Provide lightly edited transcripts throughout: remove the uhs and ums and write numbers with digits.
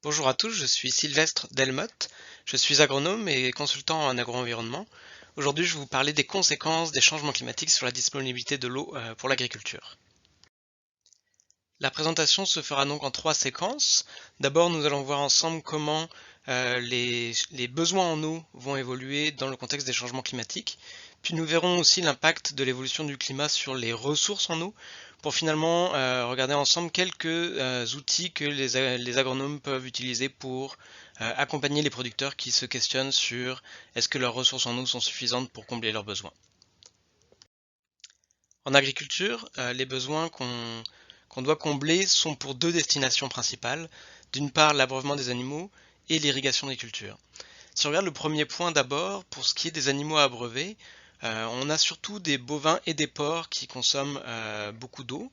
Bonjour à tous, je suis Sylvestre Delmotte, je suis agronome et consultant en agro-environnement. Aujourd'hui, je vais vous parler des conséquences des changements climatiques sur la disponibilité de l'eau pour l'agriculture. La présentation se fera donc en trois séquences. D'abord, nous allons voir ensemble comment les besoins en eau vont évoluer dans le contexte des changements climatiques. Puis nous verrons aussi l'impact de l'évolution du climat sur les ressources en eau, pour finalement regarder ensemble quelques outils que les agronomes peuvent utiliser pour accompagner les producteurs qui se questionnent sur est-ce que leurs ressources en eau sont suffisantes pour combler leurs besoins. En agriculture, les besoins qu'on doit combler sont pour deux destinations principales. D'une part, l'abreuvement des animaux et l'irrigation des cultures. Si on regarde le premier point d'abord, pour ce qui est des animaux à abreuver, on a surtout des bovins et des porcs qui consomment beaucoup d'eau.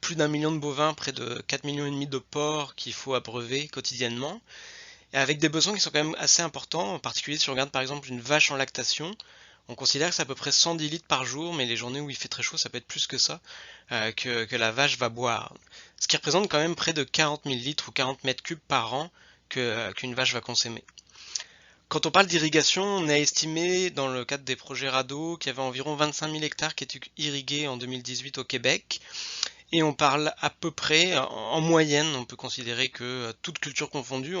Plus d'un million de bovins, près de 4,5 millions de porcs qu'il faut abreuver quotidiennement, et avec des besoins qui sont quand même assez importants, en particulier si on regarde par exemple une vache en lactation, on considère que c'est à peu près 110 litres par jour, mais les journées où il fait très chaud, ça peut être plus que ça, que la vache va boire. Ce qui représente quand même près de 40 000 litres ou 40 mètres cubes par an qu'une vache va consommer. Quand on parle d'irrigation, on a estimé dans le cadre des projets RADO qu'il y avait environ 25 000 hectares qui étaient irrigués en 2018 au Québec. Et on parle à peu près, en moyenne, on peut considérer que toute culture confondue,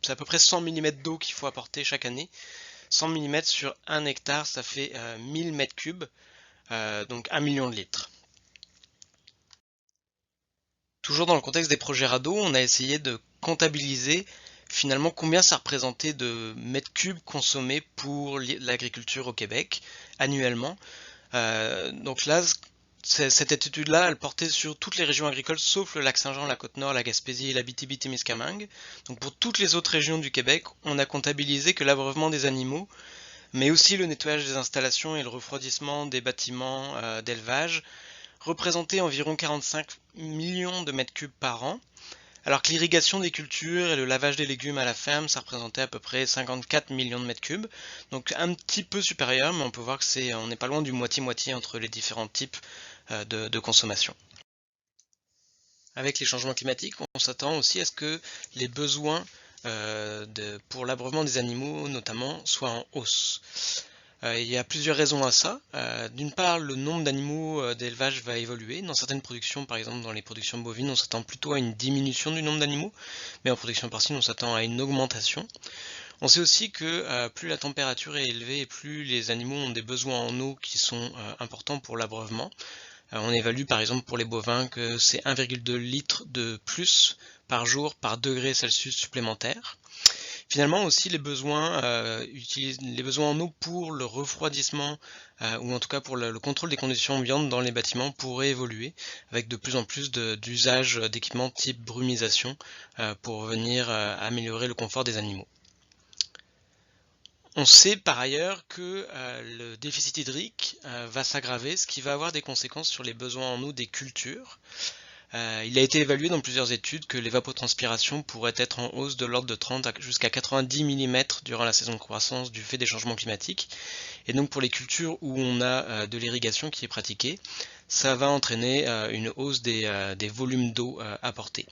c'est à peu près 100 mm d'eau qu'il faut apporter chaque année. 100 mm sur 1 hectare, ça fait 1000 mètres cubes, donc 1 million de litres. Toujours dans le contexte des projets RADO, on a essayé de comptabiliser finalement combien ça représentait de mètres cubes consommés pour l'agriculture au Québec annuellement. Donc là, cette étude-là, elle portait sur toutes les régions agricoles sauf le lac Saint-Jean, la Côte-Nord, la Gaspésie et l'Abitibi-Témiscamingue. Donc pour toutes les autres régions du Québec, on a comptabilisé que l'abreuvement des animaux, mais aussi le nettoyage des installations et le refroidissement des bâtiments d'élevage, représentait environ 45 millions de mètres cubes par an, alors que l'irrigation des cultures et le lavage des légumes à la ferme, ça représentait à peu près 54 millions de mètres cubes, donc un petit peu supérieur, mais on peut voir que on n'est pas loin du moitié-moitié entre les différents types de consommation. Avec les changements climatiques, on s'attend aussi à ce que les besoins pour l'abreuvement des animaux, notamment, soient en hausse. Il y a plusieurs raisons à ça. D'une part, le nombre d'animaux d'élevage va évoluer. Dans certaines productions, par exemple dans les productions bovines, on s'attend plutôt à une diminution du nombre d'animaux, mais en production porcine, on s'attend à une augmentation. On sait aussi que plus la température est élevée et plus les animaux ont des besoins en eau qui sont importants pour l'abreuvement. On évalue par exemple pour les bovins que c'est 1,2 litre de plus par jour par degré Celsius supplémentaire. Finalement aussi les besoins en eau pour le refroidissement ou en tout cas pour le contrôle des conditions ambiantes dans les bâtiments pourraient évoluer avec de plus en plus d'usages d'équipements type brumisation pour venir améliorer le confort des animaux. On sait par ailleurs que le déficit hydrique va s'aggraver, ce qui va avoir des conséquences sur les besoins en eau des cultures. Il a été évalué dans plusieurs études que l'évapotranspiration pourrait être en hausse de l'ordre de 30 jusqu'à 90 mm durant la saison de croissance du fait des changements climatiques. Et donc pour les cultures où on a de l'irrigation qui est pratiquée, ça va entraîner une hausse des volumes d'eau apportés.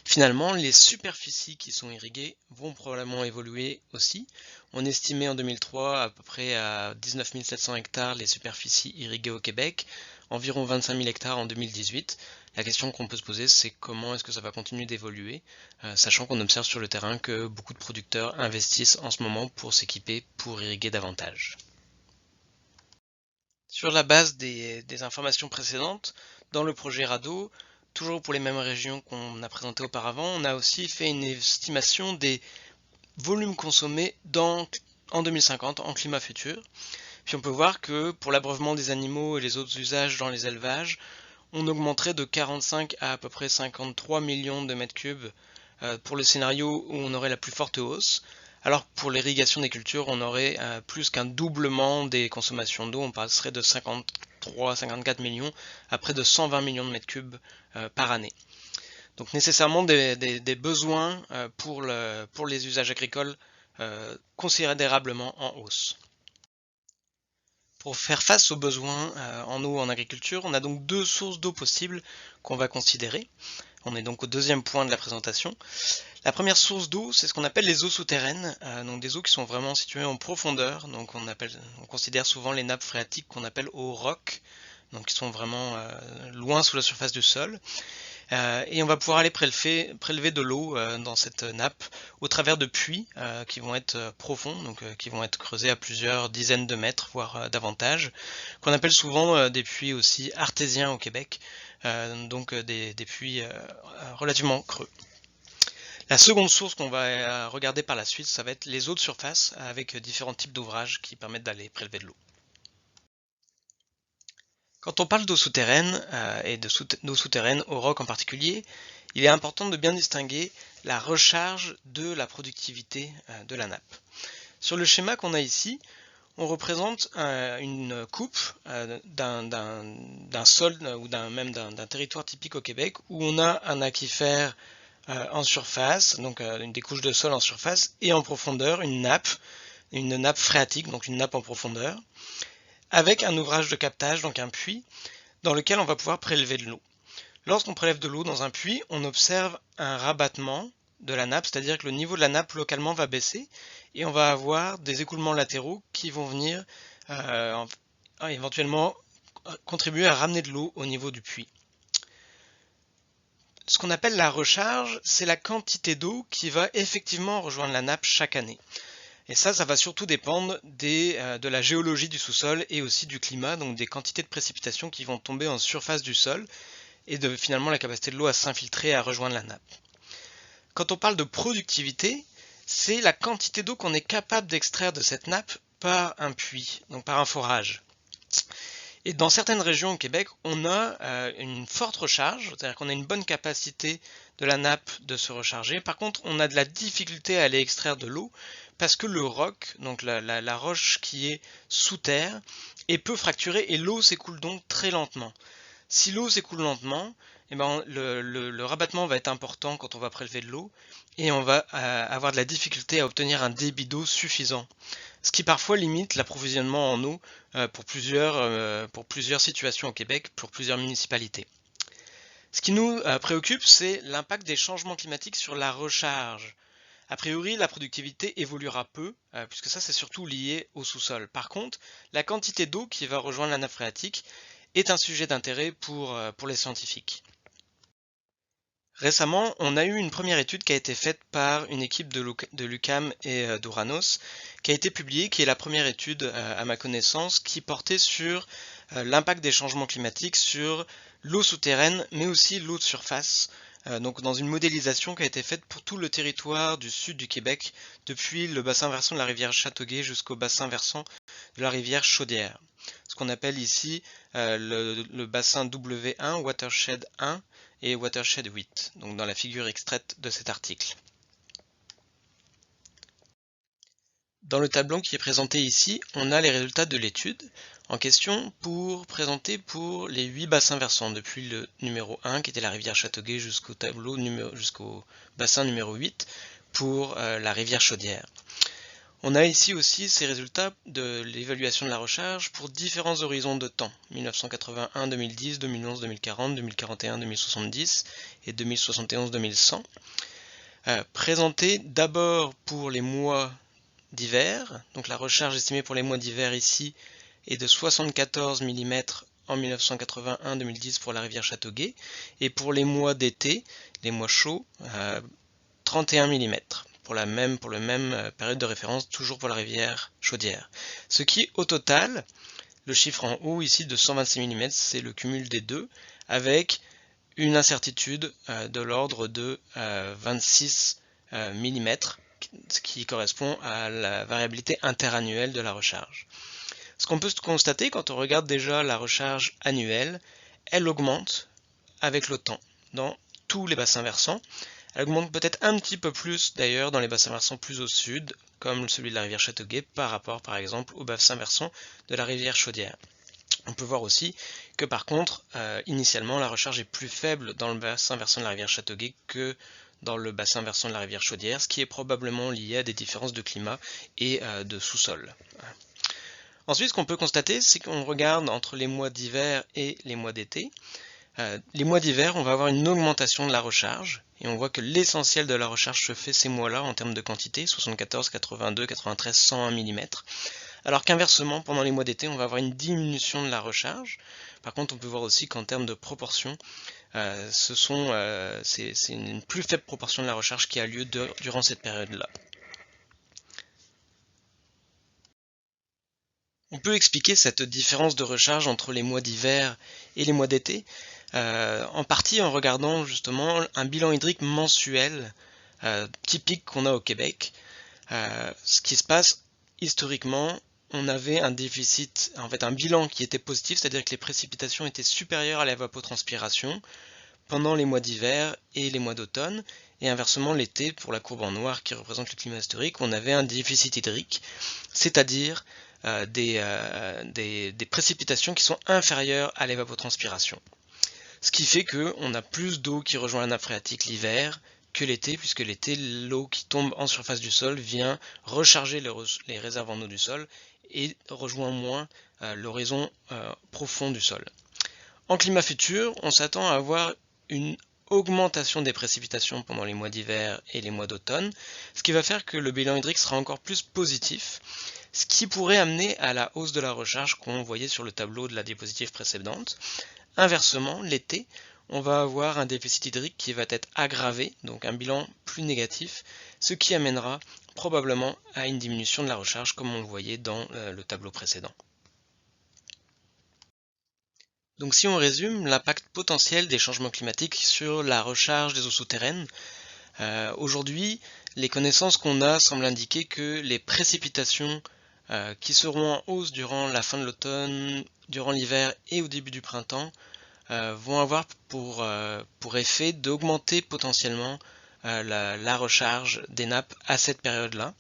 Finalement, les superficies qui sont irriguées vont probablement évoluer aussi. On estimait en 2003 à peu près à 19 700 hectares les superficies irriguées au Québec, environ 25 000 hectares en 2018. La question qu'on peut se poser, c'est comment est-ce que ça va continuer d'évoluer, sachant qu'on observe sur le terrain que beaucoup de producteurs investissent en ce moment pour s'équiper pour irriguer davantage. Sur la base des informations précédentes, dans le projet RADO, toujours pour les mêmes régions qu'on a présentées auparavant, on a aussi fait une estimation des volumes consommés en 2050 en climat futur. Puis on peut voir que pour l'abreuvement des animaux et les autres usages dans les élevages, on augmenterait de 45 à peu près 53 millions de mètres cubes pour le scénario où on aurait la plus forte hausse, alors que pour l'irrigation des cultures, on aurait plus qu'un doublement des consommations d'eau, on passerait de 53-54 millions à près de 120 millions de mètres cubes par année. Donc nécessairement des besoins pour les usages agricoles considérablement en hausse. Pour faire face aux besoins en eau en agriculture, on a donc deux sources d'eau possibles qu'on va considérer. On est donc au deuxième point de la présentation. La première source d'eau, c'est ce qu'on appelle les eaux souterraines, donc des eaux qui sont vraiment situées en profondeur. Donc on considère souvent les nappes phréatiques qu'on appelle eaux rock, donc qui sont vraiment loin sous la surface du sol. Et on va pouvoir aller prélever de l'eau dans cette nappe au travers de puits qui vont être profonds, donc qui vont être creusés à plusieurs dizaines de mètres, voire davantage, qu'on appelle souvent des puits aussi artésiens au Québec, donc des puits relativement creux. La seconde source qu'on va regarder par la suite, ça va être les eaux de surface avec différents types d'ouvrages qui permettent d'aller prélever de l'eau. Quand on parle d'eau souterraine et d'eau souterraine au roc en particulier, il est important de bien distinguer la recharge de la productivité de la nappe. Sur le schéma qu'on a ici, on représente une coupe d'un sol ou même d'un territoire typique au Québec où on a un aquifère en surface, donc des couches de sol en surface, et en profondeur une nappe phréatique, donc une nappe en profondeur, avec un ouvrage de captage, donc un puits, dans lequel on va pouvoir prélever de l'eau. Lorsqu'on prélève de l'eau dans un puits, on observe un rabattement de la nappe, c'est-à-dire que le niveau de la nappe localement va baisser et on va avoir des écoulements latéraux qui vont venir éventuellement contribuer à ramener de l'eau au niveau du puits. Ce qu'on appelle la recharge, c'est la quantité d'eau qui va effectivement rejoindre la nappe chaque année. Et ça va surtout dépendre de la géologie du sous-sol et aussi du climat, donc des quantités de précipitations qui vont tomber en surface du sol et de finalement la capacité de l'eau à s'infiltrer et à rejoindre la nappe. Quand on parle de productivité, c'est la quantité d'eau qu'on est capable d'extraire de cette nappe par un puits, donc par un forage. Et dans certaines régions au Québec, on a une forte recharge, c'est-à-dire qu'on a une bonne capacité de la nappe de se recharger. Par contre, on a de la difficulté à aller extraire de l'eau parce que le roc, donc la roche qui est sous terre, est peu fracturée et l'eau s'écoule donc très lentement. Si l'eau s'écoule lentement, eh ben, le rabattement va être important quand on va prélever de l'eau et on va avoir de la difficulté à obtenir un débit d'eau suffisant. Ce qui parfois limite l'approvisionnement en eau pour plusieurs situations au Québec, pour plusieurs municipalités. Ce qui nous préoccupe, c'est l'impact des changements climatiques sur la recharge. A priori, la productivité évoluera peu, puisque ça c'est surtout lié au sous-sol. Par contre, la quantité d'eau qui va rejoindre la nappe phréatique est un sujet d'intérêt pour les scientifiques. Récemment, on a eu une première étude qui a été faite par une équipe de l'UQAM et d'Ouranos, qui a été publiée, qui est la première étude, à ma connaissance, qui portait sur l'impact des changements climatiques sur l'eau souterraine, mais aussi l'eau de surface, donc dans une modélisation qui a été faite pour tout le territoire du sud du Québec, depuis le bassin versant de la rivière Châteauguay jusqu'au bassin versant de la rivière Chaudière. Ce qu'on appelle ici le bassin W1, Watershed 1, et Watershed 8, donc dans la figure extraite de cet article. Dans le tableau qui est présenté ici, on a les résultats de l'étude en question présenter pour les 8 bassins versants, depuis le numéro 1 qui était la rivière Châteauguay jusqu'au bassin numéro 8 pour la rivière Chaudière. On a ici aussi ces résultats de l'évaluation de la recharge pour différents horizons de temps, 1981, 2010, 2011, 2040, 2041, 2070 et 2071, 2100, présentés d'abord pour les mois d'hiver, donc la recharge estimée pour les mois d'hiver ici est de 74 mm en 1981-2010 pour la rivière Châteauguay, et pour les mois d'été, les mois chauds, 31 mm. Pour le même période de référence, toujours pour la rivière Chaudière. Ce qui, au total, le chiffre en haut ici de 126 mm, c'est le cumul des deux, avec une incertitude de l'ordre de 26 mm, ce qui correspond à la variabilité interannuelle de la recharge. Ce qu'on peut constater quand on regarde déjà la recharge annuelle, elle augmente avec le temps dans tous les bassins versants. Elle augmente peut-être un petit peu plus d'ailleurs dans les bassins versants plus au sud, comme celui de la rivière Châteauguay, par rapport par exemple au bassin versant de la rivière Chaudière. On peut voir aussi que par contre, initialement, la recharge est plus faible dans le bassin versant de la rivière Châteauguay que dans le bassin versant de la rivière Chaudière, ce qui est probablement lié à des différences de climat et de sous-sol. Ensuite, ce qu'on peut constater, c'est qu'on regarde entre les mois d'hiver et les mois d'été, Les mois d'hiver, on va avoir une augmentation de la recharge, et on voit que l'essentiel de la recharge se fait ces mois-là en termes de quantité, 74, 82, 93, 101 mm. Alors qu'inversement, pendant les mois d'été, on va avoir une diminution de la recharge. Par contre, on peut voir aussi qu'en termes de proportion, c'est une plus faible proportion de la recharge qui a lieu durant cette période-là. On peut expliquer cette différence de recharge entre les mois d'hiver et les mois d'été, en partie en regardant justement un bilan hydrique mensuel typique qu'on a au Québec. Ce qui se passe historiquement, on avait un déficit, en fait un bilan qui était positif, c'est-à-dire que les précipitations étaient supérieures à l'évapotranspiration pendant les mois d'hiver et les mois d'automne, et inversement l'été, pour la courbe en noir qui représente le climat historique, on avait un déficit hydrique, c'est-à-dire des précipitations qui sont inférieures à l'évapotranspiration. Ce qui fait qu'on a plus d'eau qui rejoint la nappe phréatique l'hiver que l'été, puisque l'été, l'eau qui tombe en surface du sol vient recharger les réserves en eau du sol et rejoint moins l'horizon profond du sol. En climat futur, on s'attend à avoir une augmentation des précipitations pendant les mois d'hiver et les mois d'automne, ce qui va faire que le bilan hydrique sera encore plus positif, ce qui pourrait amener à la hausse de la recharge qu'on voyait sur le tableau de la diapositive précédente. Inversement, l'été, on va avoir un déficit hydrique qui va être aggravé, donc un bilan plus négatif, ce qui amènera probablement à une diminution de la recharge comme on le voyait dans le tableau précédent. Donc si on résume, l'impact potentiel des changements climatiques sur la recharge des eaux souterraines, aujourd'hui, les connaissances qu'on a semblent indiquer que les précipitations qui seront en hausse durant la fin de l'automne, durant l'hiver et au début du printemps vont avoir pour effet d'augmenter potentiellement la recharge des nappes à cette période-là.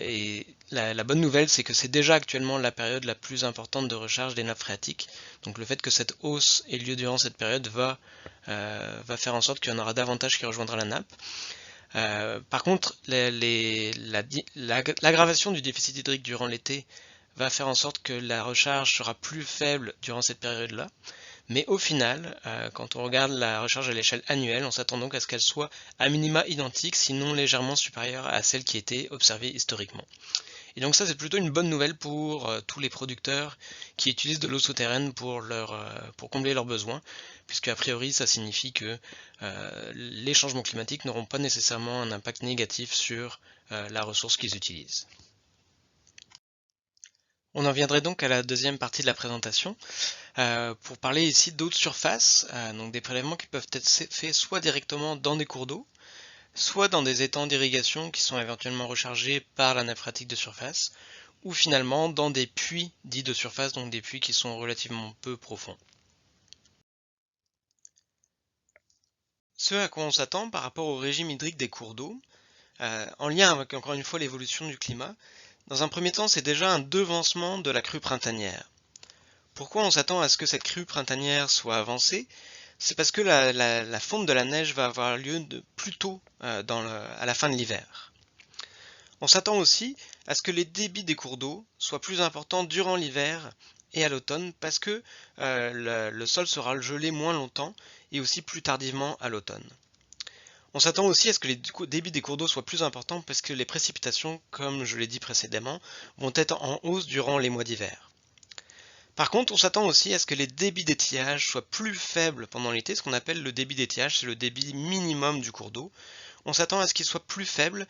Et la bonne nouvelle, c'est que c'est déjà actuellement la période la plus importante de recharge des nappes phréatiques. Donc le fait que cette hausse ait lieu durant cette période va faire en sorte qu'il y en aura davantage qui rejoindra la nappe. Par contre, l'aggravation du déficit hydrique durant l'été va faire en sorte que la recharge sera plus faible durant cette période-là. Mais au final, quand on regarde la recharge à l'échelle annuelle, on s'attend donc à ce qu'elle soit à minima identique, sinon légèrement supérieure à celle qui était observée historiquement. Et donc ça, c'est plutôt une bonne nouvelle pour tous les producteurs qui utilisent de l'eau souterraine pour combler leurs besoins, puisque a priori, ça signifie que les changements climatiques n'auront pas nécessairement un impact négatif sur la ressource qu'ils utilisent. On en viendrait donc à la deuxième partie de la présentation, pour parler ici d'eau de surface, donc des prélèvements qui peuvent être faits soit directement dans des cours d'eau, soit dans des étangs d'irrigation qui sont éventuellement rechargés par la nappe phréatique de surface, ou finalement dans des puits dits de surface, donc des puits qui sont relativement peu profonds. Ce à quoi on s'attend par rapport au régime hydrique des cours d'eau, en lien avec encore une fois l'évolution du climat, dans un premier temps c'est déjà un devancement de la crue printanière. Pourquoi on s'attend à ce que cette crue printanière soit avancée? C'est parce que la fonte de la neige va avoir lieu plus tôt à la fin de l'hiver. On s'attend aussi à ce que les débits des cours d'eau soient plus importants durant l'hiver et à l'automne parce que le sol sera gelé moins longtemps et aussi plus tardivement à l'automne. On s'attend aussi à ce que les débits des cours d'eau soient plus importants parce que les précipitations, comme je l'ai dit précédemment, vont être en hausse durant les mois d'hiver. Par contre, on s'attend aussi à ce que les débits d'étiage soient plus faibles pendant l'été, ce qu'on appelle le débit d'étiage, c'est le débit minimum du cours d'eau. On s'attend à ce qu'il soit plus faible,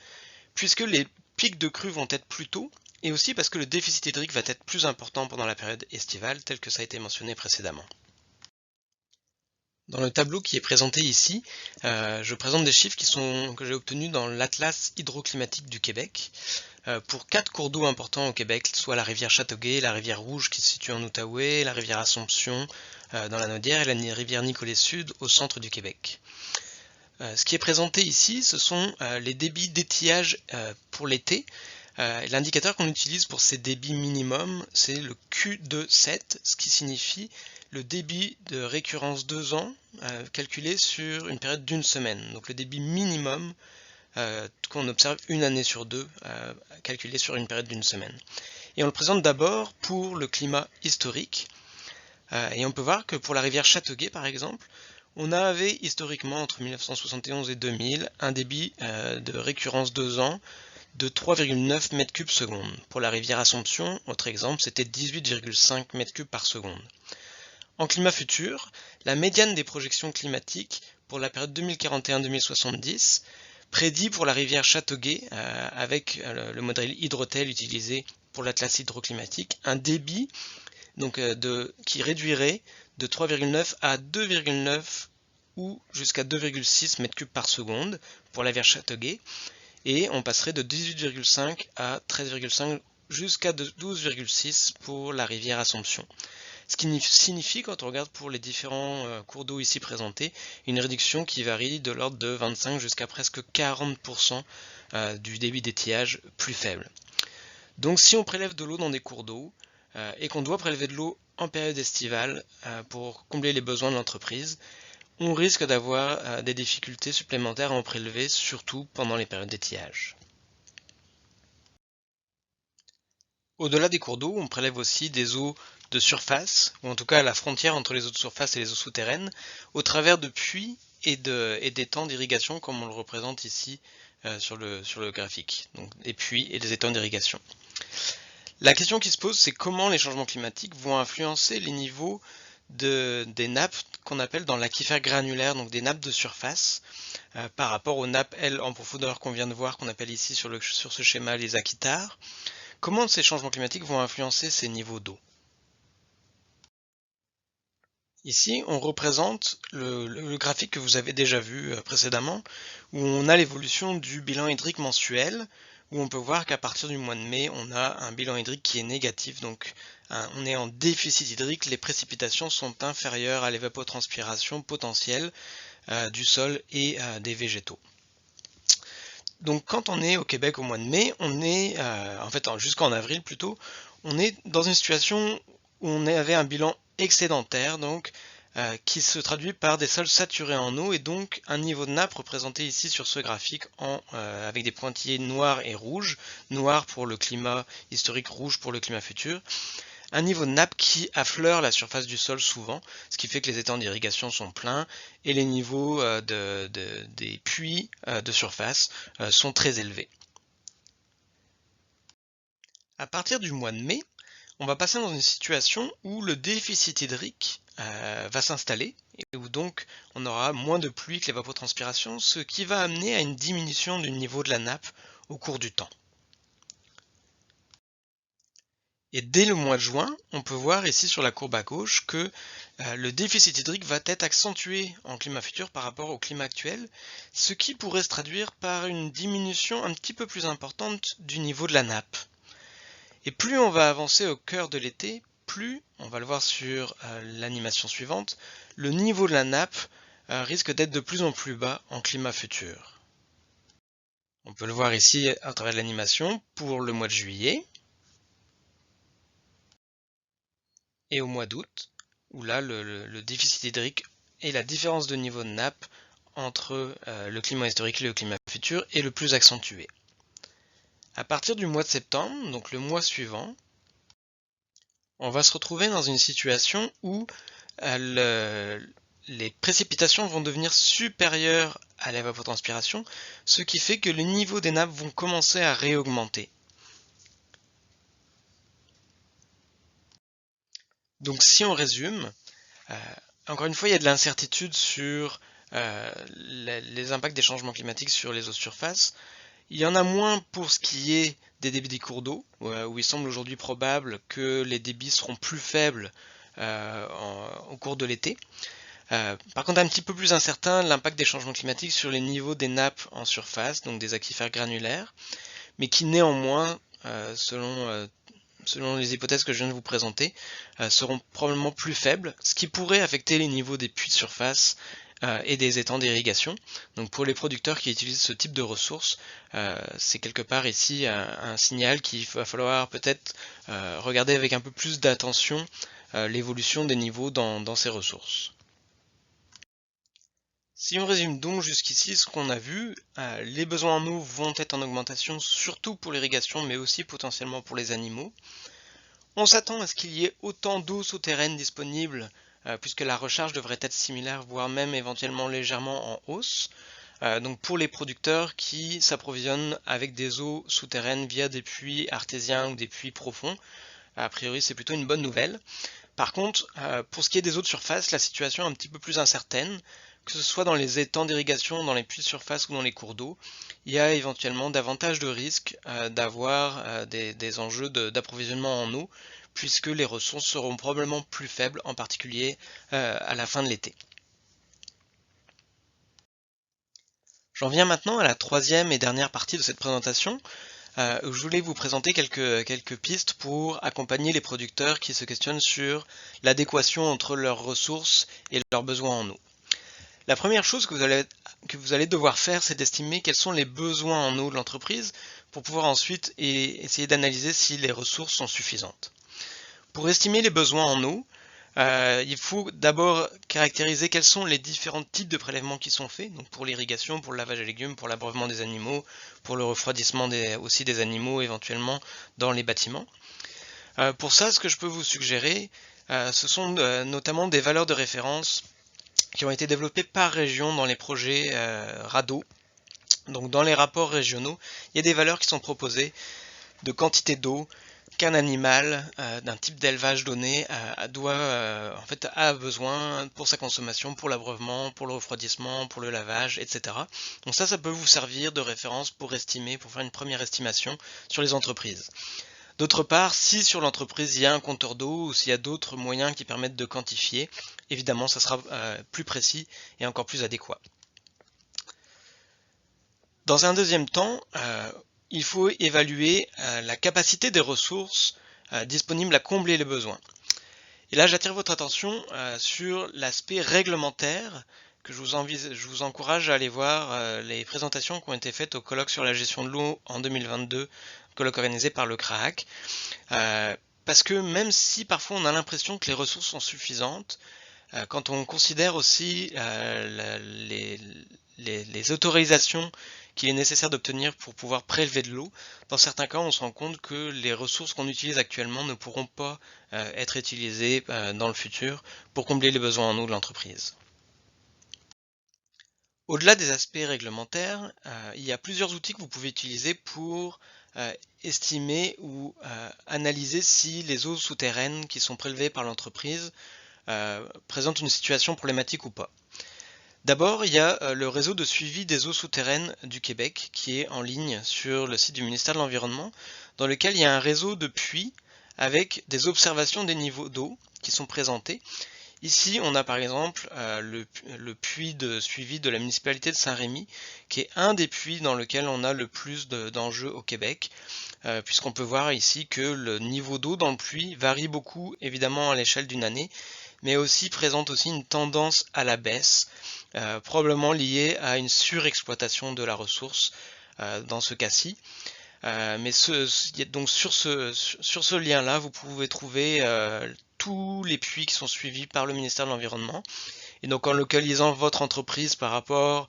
puisque les pics de crue vont être plus tôt, et aussi parce que le déficit hydrique va être plus important pendant la période estivale, tel que ça a été mentionné précédemment. Dans le tableau qui est présenté ici, je présente des chiffres que j'ai obtenus dans l'Atlas hydroclimatique du Québec, pour 4 cours d'eau importants au Québec, soit la rivière Châteauguay, la rivière Rouge qui se situe en Outaouais, la rivière Assomption dans la Naudière et la rivière Nicolet Sud au centre du Québec. Ce qui est présenté ici, ce sont les débits d'étiage pour l'été. L'indicateur qu'on utilise pour ces débits minimums, c'est le Q de 7, ce qui signifie le débit de récurrence 2 ans calculé sur une période d'une semaine. Donc le débit minimum qu'on observe une année sur deux, calculé sur une période d'une semaine. Et on le présente d'abord pour le climat historique. Et on peut voir que pour la rivière Châteauguay par exemple, on avait historiquement entre 1971 et 2000 un débit de récurrence 2 ans de 3,9 m3 seconde. Pour la rivière Assomption, autre exemple, c'était 18,5 m3 par seconde. En climat futur, la médiane des projections climatiques pour la période 2041-2070 prédit pour la rivière Châteauguay, avec le modèle Hydrotel utilisé pour l'atlas hydroclimatique, un débit qui réduirait de 3,9 à 2,9 ou jusqu'à 2,6 m3 par seconde pour la rivière Châteauguay, et on passerait de 18,5 à 13,5 jusqu'à 12,6 pour la rivière Assomption. Ce qui signifie, quand on regarde pour les différents cours d'eau ici présentés, une réduction qui varie de l'ordre de 25 jusqu'à presque 40% du débit d'étiage plus faible. Donc si on prélève de l'eau dans des cours d'eau et qu'on doit prélever de l'eau en période estivale pour combler les besoins de l'entreprise, on risque d'avoir des difficultés supplémentaires à en prélever, surtout pendant les périodes d'étiage. Au-delà des cours d'eau, on prélève aussi des eaux de surface, ou en tout cas à la frontière entre les eaux de surface et les eaux souterraines, au travers de puits et d'étangs d'irrigation, comme on le représente ici sur le graphique. Donc des puits et des étangs d'irrigation. La question qui se pose, c'est comment les changements climatiques vont influencer les niveaux des nappes qu'on appelle dans l'aquifère granulaire, donc des nappes de surface, par rapport aux nappes, elles, en profondeur qu'on vient de voir, qu'on appelle ici sur ce schéma les aquitars. Comment ces changements climatiques vont influencer ces niveaux d'eau? Ici, on représente le graphique que vous avez déjà vu précédemment, où on a l'évolution du bilan hydrique mensuel, où on peut voir qu'à partir du mois de mai, on a un bilan hydrique qui est négatif, donc on est en déficit hydrique, les précipitations sont inférieures à l'évapotranspiration potentielle du sol et des végétaux. Donc quand on est au Québec au mois de mai, on est, en fait jusqu'en avril plutôt, on est dans une situation où on avait un bilan excédentaire, donc qui se traduit par des sols saturés en eau et donc un niveau de nappe représenté ici sur ce graphique avec des pointillés noirs et rouges, noir pour le climat historique, rouge pour le climat futur. Un niveau de nappe qui affleure la surface du sol souvent, ce qui fait que les étangs d'irrigation sont pleins et les niveaux des puits de surface sont très élevés. À partir du mois de mai, on va passer dans une situation où le déficit hydrique va s'installer et où donc on aura moins de pluie que l'évapotranspiration, ce qui va amener à une diminution du niveau de la nappe au cours du temps. Et dès le mois de juin, on peut voir ici sur la courbe à gauche que le déficit hydrique va être accentué en climat futur par rapport au climat actuel, ce qui pourrait se traduire par une diminution un petit peu plus importante du niveau de la nappe. Et plus on va avancer au cœur de l'été, plus, on va le voir sur l'animation suivante, le niveau de la nappe risque d'être de plus en plus bas en climat futur. On peut le voir ici à travers l'animation pour le mois de juillet. Et au mois d'août, où là le déficit hydrique et la différence de niveau de nappe entre le climat historique et le climat futur est le plus accentué. À partir du mois de septembre, donc le mois suivant, on va se retrouver dans une situation où les précipitations vont devenir supérieures à l'évapotranspiration, ce qui fait que les niveaux des nappes vont commencer à réaugmenter. Donc si on résume, encore une fois, il y a de l'incertitude sur les impacts des changements climatiques sur les eaux de surface. Il y en a moins pour ce qui est des débits des cours d'eau, où il semble aujourd'hui probable que les débits seront plus faibles au cours de l'été. Par contre, un petit peu plus incertain, l'impact des changements climatiques sur les niveaux des nappes en surface, donc des aquifères granulaires, mais qui néanmoins, selon les hypothèses que je viens de vous présenter, seront probablement plus faibles, ce qui pourrait affecter les niveaux des puits de surface et des étangs d'irrigation. Donc pour les producteurs qui utilisent ce type de ressources, c'est quelque part ici un signal qu'il va falloir peut-être regarder avec un peu plus d'attention l'évolution des niveaux dans ces ressources. Si on résume donc jusqu'ici ce qu'on a vu, les besoins en eau vont être en augmentation, surtout pour l'irrigation, mais aussi potentiellement pour les animaux. On s'attend à ce qu'il y ait autant d'eau souterraine disponible, puisque la recharge devrait être similaire, voire même éventuellement légèrement en hausse. Donc pour les producteurs qui s'approvisionnent avec des eaux souterraines via des puits artésiens ou des puits profonds, a priori c'est plutôt une bonne nouvelle. Par contre, pour ce qui est des eaux de surface, la situation est un petit peu plus incertaine, que ce soit dans les étangs d'irrigation, dans les puits de surface ou dans les cours d'eau. Il y a éventuellement davantage de risques d'avoir des enjeux d'approvisionnement en eau, puisque les ressources seront probablement plus faibles, en particulier à la fin de l'été. J'en viens maintenant à la troisième et dernière partie de cette présentation, où je voulais vous présenter quelques pistes pour accompagner les producteurs qui se questionnent sur l'adéquation entre leurs ressources et leurs besoins en eau. La première chose que vous allez devoir faire, c'est d'estimer quels sont les besoins en eau de l'entreprise pour pouvoir ensuite essayer d'analyser si les ressources sont suffisantes. Pour estimer les besoins en eau, il faut d'abord caractériser quels sont les différents types de prélèvements qui sont faits, donc pour l'irrigation, pour le lavage des légumes, pour l'abreuvement des animaux, pour le refroidissement aussi des animaux éventuellement dans les bâtiments. Pour ça, ce que je peux vous suggérer, ce sont notamment des valeurs de référence qui ont été développées par région dans les projets RADO. Donc dans les rapports régionaux, il y a des valeurs qui sont proposées de quantité d'eau qu'un animal d'un type d'élevage donné a besoin pour sa consommation, pour l'abreuvement, pour le refroidissement, pour le lavage, etc. Donc ça peut vous servir de référence pour faire une première estimation sur les entreprises. D'autre part, si sur l'entreprise il y a un compteur d'eau ou s'il y a d'autres moyens qui permettent de quantifier, évidemment ça sera plus précis et encore plus adéquat. Dans un deuxième temps, il faut évaluer la capacité des ressources disponibles à combler les besoins. Et là, j'attire votre attention sur l'aspect réglementaire, que je vous encourage à aller voir les présentations qui ont été faites au colloque sur la gestion de l'eau en 2022, colloque organisé par le CRAAC, parce que même si parfois on a l'impression que les ressources sont suffisantes, quand on considère aussi les autorisations qu'il est nécessaire d'obtenir pour pouvoir prélever de l'eau, dans certains cas on se rend compte que les ressources qu'on utilise actuellement ne pourront pas être utilisées dans le futur pour combler les besoins en eau de l'entreprise. Au-delà des aspects réglementaires, il y a plusieurs outils que vous pouvez utiliser pour estimer ou analyser si les eaux souterraines qui sont prélevées par l'entreprise présentent une situation problématique ou pas. D'abord, il y a le réseau de suivi des eaux souterraines du Québec qui est en ligne sur le site du ministère de l'Environnement, dans lequel il y a un réseau de puits avec des observations des niveaux d'eau qui sont présentés. Ici, on a par exemple le puits de suivi de la municipalité de Saint-Rémy, qui est un des puits dans lequel on a le plus d'enjeux au Québec, puisqu'on peut voir ici que le niveau d'eau dans le puits varie beaucoup, évidemment à l'échelle d'une année, mais aussi présente aussi une tendance à la baisse, probablement liée à une surexploitation de la ressource dans ce cas-ci. Donc sur ce lien-là, vous pouvez trouver tous les puits qui sont suivis par le ministère de l'Environnement. Et donc en localisant votre entreprise par rapport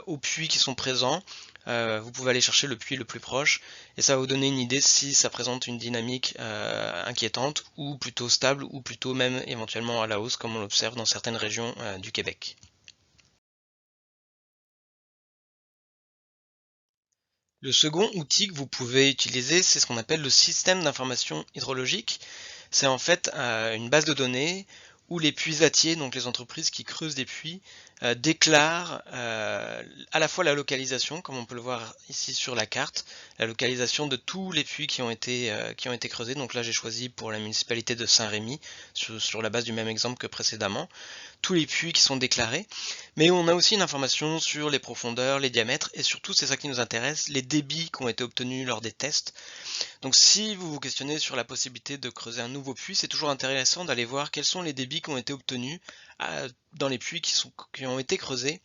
aux puits qui sont présents, vous pouvez aller chercher le puits le plus proche et ça va vous donner une idée si ça présente une dynamique inquiétante ou plutôt stable ou plutôt même éventuellement à la hausse comme on l'observe dans certaines régions du Québec. Le second outil que vous pouvez utiliser, c'est ce qu'on appelle le système d'information hydrologique. C'est en fait une base de données où les puisatiers, donc les entreprises qui creusent des puits, déclarent à la fois la localisation, comme on peut le voir ici sur la carte, la localisation de tous les puits qui ont été creusés. Donc là j'ai choisi pour la municipalité de Saint-Rémy, sur la base du même exemple que précédemment, tous les puits qui sont déclarés. Mais on a aussi une information sur les profondeurs, les diamètres et surtout, c'est ça qui nous intéresse, les débits qui ont été obtenus lors des tests. Donc si vous vous questionnez sur la possibilité de creuser un nouveau puits, c'est toujours intéressant d'aller voir quels sont les débits qui ont été obtenus dans les puits qui ont été creusés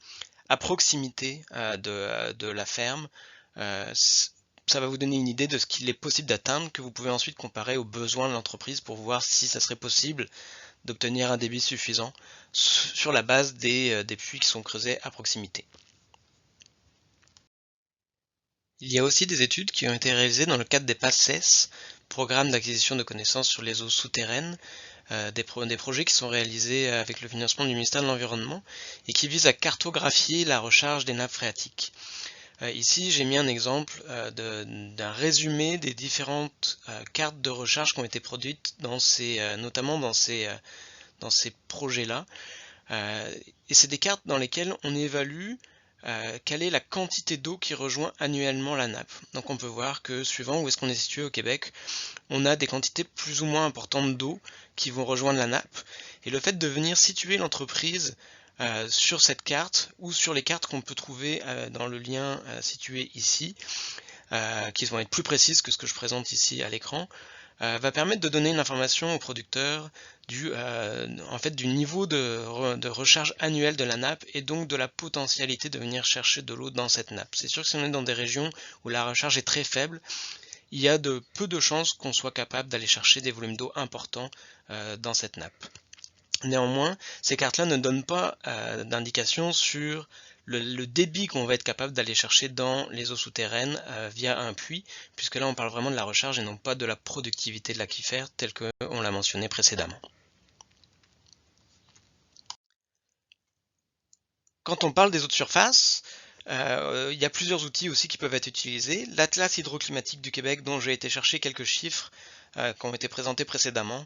à proximité de la ferme. Ça va vous donner une idée de ce qu'il est possible d'atteindre, que vous pouvez ensuite comparer aux besoins de l'entreprise pour voir si ça serait possible d'obtenir un débit suffisant sur la base des puits qui sont creusés à proximité. Il y a aussi des études qui ont été réalisées dans le cadre des PACES, programme d'acquisition de connaissances sur les eaux souterraines, des projets qui sont réalisés avec le financement du ministère de l'Environnement et qui visent à cartographier la recharge des nappes phréatiques. Ici, j'ai mis un exemple d'un résumé des différentes cartes de recharge qui ont été produites notamment dans ces projets-là. Et c'est des cartes dans lesquelles on évalue quelle est la quantité d'eau qui rejoint annuellement la nappe. Donc on peut voir que suivant où est-ce qu'on est situé au Québec, on a des quantités plus ou moins importantes d'eau qui vont rejoindre la nappe. Et le fait de venir situer l'entreprise sur cette carte ou sur les cartes qu'on peut trouver dans le lien situé ici, qui vont être plus précises que ce que je présente ici à l'écran, va permettre de donner une information au producteur du niveau de recharge annuelle de la nappe et donc de la potentialité de venir chercher de l'eau dans cette nappe. C'est sûr que si on est dans des régions où la recharge est très faible, il y a peu de chances qu'on soit capable d'aller chercher des volumes d'eau importants dans cette nappe. Néanmoins, ces cartes-là ne donnent pas d'indication sur le débit qu'on va être capable d'aller chercher dans les eaux souterraines via un puits, puisque là on parle vraiment de la recharge et non pas de la productivité de l'aquifère tel qu'on l'a mentionné précédemment. Quand on parle des eaux de surface, il y a plusieurs outils aussi qui peuvent être utilisés. L'Atlas hydroclimatique du Québec, dont j'ai été chercher quelques chiffres qui ont été présentés précédemment,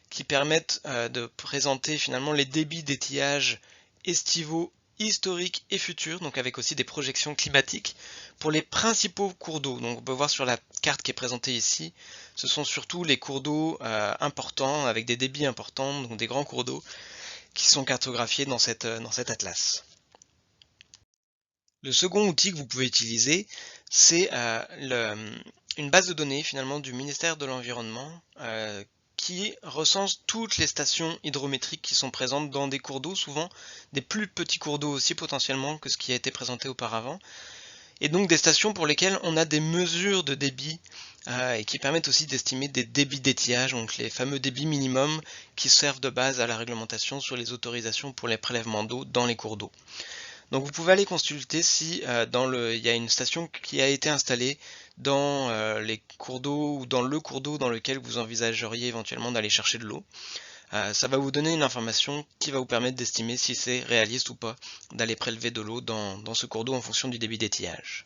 qui permettent de présenter finalement les débits d'étiage estivaux, historiques et futurs, donc avec aussi des projections climatiques pour les principaux cours d'eau. Donc on peut voir sur la carte qui est présentée ici, ce sont surtout les cours d'eau importants, avec des débits importants, donc des grands cours d'eau, qui sont cartographiés dans cet atlas. Le second outil que vous pouvez utiliser, c'est une base de données finalement du ministère de l'Environnement qui recense toutes les stations hydrométriques qui sont présentes dans des cours d'eau, souvent des plus petits cours d'eau aussi potentiellement que ce qui a été présenté auparavant, et donc des stations pour lesquelles on a des mesures de débit et qui permettent aussi d'estimer des débits d'étiage, donc les fameux débits minimums qui servent de base à la réglementation sur les autorisations pour les prélèvements d'eau dans les cours d'eau. Donc vous pouvez aller consulter si il y a une station qui a été installée dans les cours d'eau ou dans le cours d'eau dans lequel vous envisageriez éventuellement d'aller chercher de l'eau. Ça va vous donner une information qui va vous permettre d'estimer si c'est réaliste ou pas d'aller prélever de l'eau dans ce cours d'eau en fonction du débit d'étiage.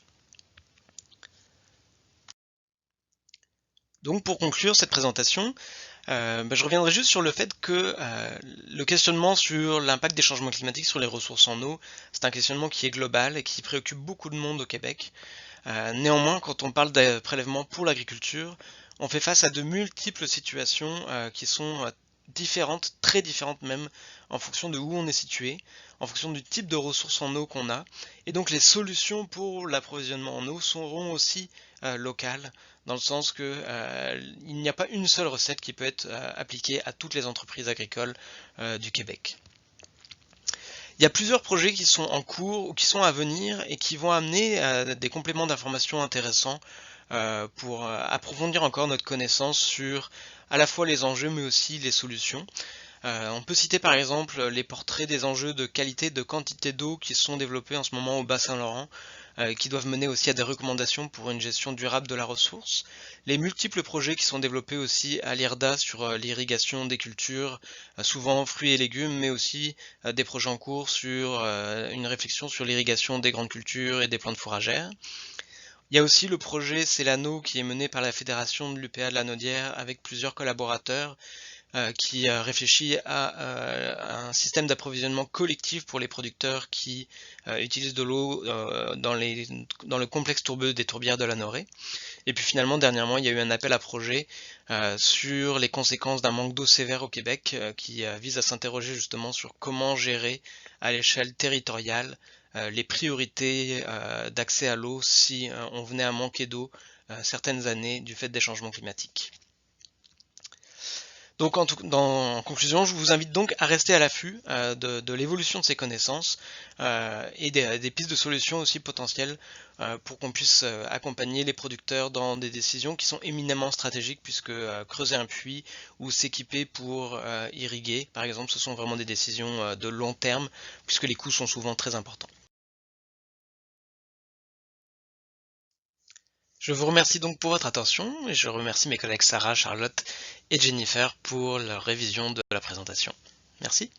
Donc pour conclure cette présentation, je reviendrai juste sur le fait que le questionnement sur l'impact des changements climatiques sur les ressources en eau, c'est un questionnement qui est global et qui préoccupe beaucoup de monde au Québec. Néanmoins, quand on parle de prélèvements pour l'agriculture, on fait face à de multiples situations qui sont différentes, très différentes même, en fonction de où on est situé, en fonction du type de ressources en eau qu'on a, et donc les solutions pour l'approvisionnement en eau seront aussi locales, dans le sens que il n'y a pas une seule recette qui peut être appliquée à toutes les entreprises agricoles du Québec. Il y a plusieurs projets qui sont en cours ou qui sont à venir et qui vont amener des compléments d'informations intéressants pour approfondir encore notre connaissance sur à la fois les enjeux mais aussi les solutions. On peut citer par exemple les portraits des enjeux de qualité et de quantité d'eau qui sont développés en ce moment au Bas-Saint-Laurent, qui doivent mener aussi à des recommandations pour une gestion durable de la ressource. Les multiples projets qui sont développés aussi à l'IRDA sur l'irrigation des cultures, souvent fruits et légumes, mais aussi des projets en cours sur une réflexion sur l'irrigation des grandes cultures et des plantes fourragères. Il y a aussi le projet Célano qui est mené par la Fédération de l'UPA de la Naudière avec plusieurs collaborateurs qui réfléchit à un système d'approvisionnement collectif pour les producteurs qui utilisent de l'eau dans le complexe tourbeux des tourbières de la Norée. Et puis finalement, dernièrement, il y a eu un appel à projet sur les conséquences d'un manque d'eau sévère au Québec qui vise à s'interroger justement sur comment gérer à l'échelle territoriale les priorités d'accès à l'eau si on venait à manquer d'eau certaines années du fait des changements climatiques. Donc en conclusion, je vous invite donc à rester à l'affût de l'évolution de ces connaissances et des pistes de solutions aussi potentielles pour qu'on puisse accompagner les producteurs dans des décisions qui sont éminemment stratégiques puisque creuser un puits ou s'équiper pour irriguer, par exemple, ce sont vraiment des décisions de long terme puisque les coûts sont souvent très importants. Je vous remercie donc pour votre attention et je remercie mes collègues Sarah, Charlotte et Jennifer pour leur révision de la présentation. Merci.